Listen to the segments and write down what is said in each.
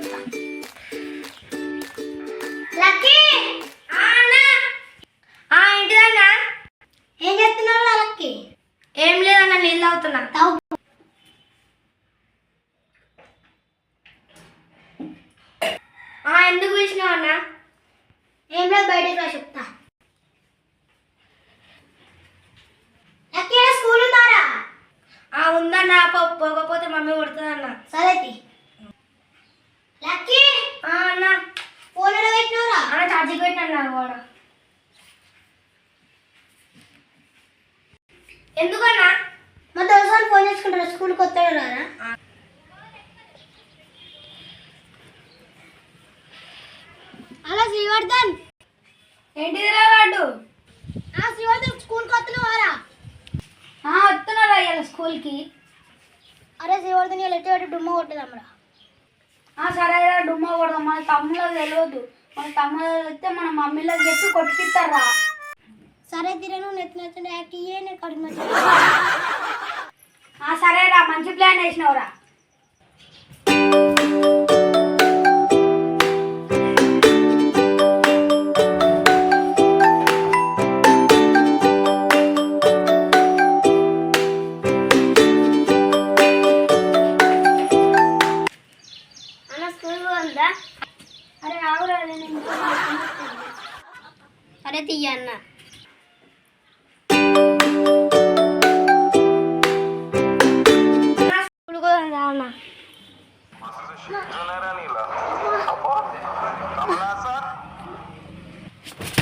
చూస్తా. లక్కీ ఇంటిదన్నా. ఏం చేస్తున్నావు లక్కీ? ఏం లేదన్నా, నీళ్ళు తాగుతున్నా. ఎందుకు పిలిచినావు అన్నా? ఏం లేదు, బయటకు రా చెప్తా. లక్కీ స్కూల్ ఉందారా? ఉందన్నా, పోకపోతే మమ్మీ కొడుతుందన్నా. సరే లక్కీ అన్నా. ఫోన్ ఎక్కడ పెట్టినవురా? అన్న ఛార్జింగ్ పెట్టినా కూడా. ఎందుకన్నా? మా దోస్తులు ఫోన్ చేసుకుంటారా? స్కూల్కి వస్తాడు రారా? హలో శ్రీవర్ధన్. ఏంటిదిరా వాడు? శ్రీవర్ధన్ స్కూల్కి వస్తున్నావారా? వస్తున్నారా ఇలా స్కూల్కి? అరే శ్రీవర్ధన్ ఇలా ఎట్టి డుమ్మ కొట్టేదమ్మరా. సరేరా, డుమ్మా కొడదాం. మన తమ్ముళ్ళకి తెలియదు. మన తమ్ముళ్ళు వస్తే మన మమ్మీలకు చెప్పి కొట్టిస్తారా? సరే తిరను నెత్తి నచ్చండి యాక్ట్ ఇయ్యే, నేను కడుపు నచ్చ. సరేరా, మంచి ప్లాన్ వేసినవురా. అన్న స్కూల్ ఉందా? అరే ఆవురా, నేను అరే తీయ అన్న.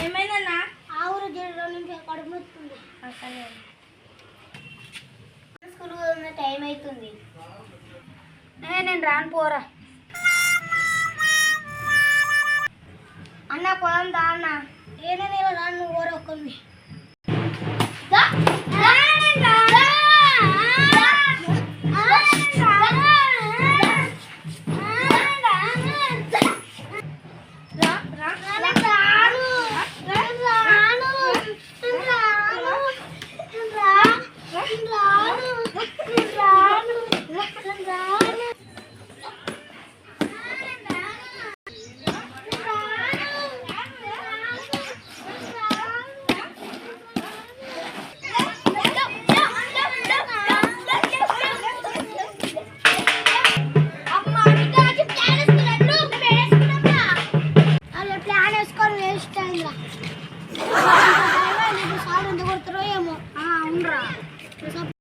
ఏమైందన్నా? ఆవురు జీరో నుంచి కడుపు నొస్తుంది. స్కూల్ ఉన్న టైం అవుతుంది. నేను రాను, పోరా. అన్న పొలం దా అన్న. ఏదో నేను రాను, నువ్వు ఓర ఒక్కంది.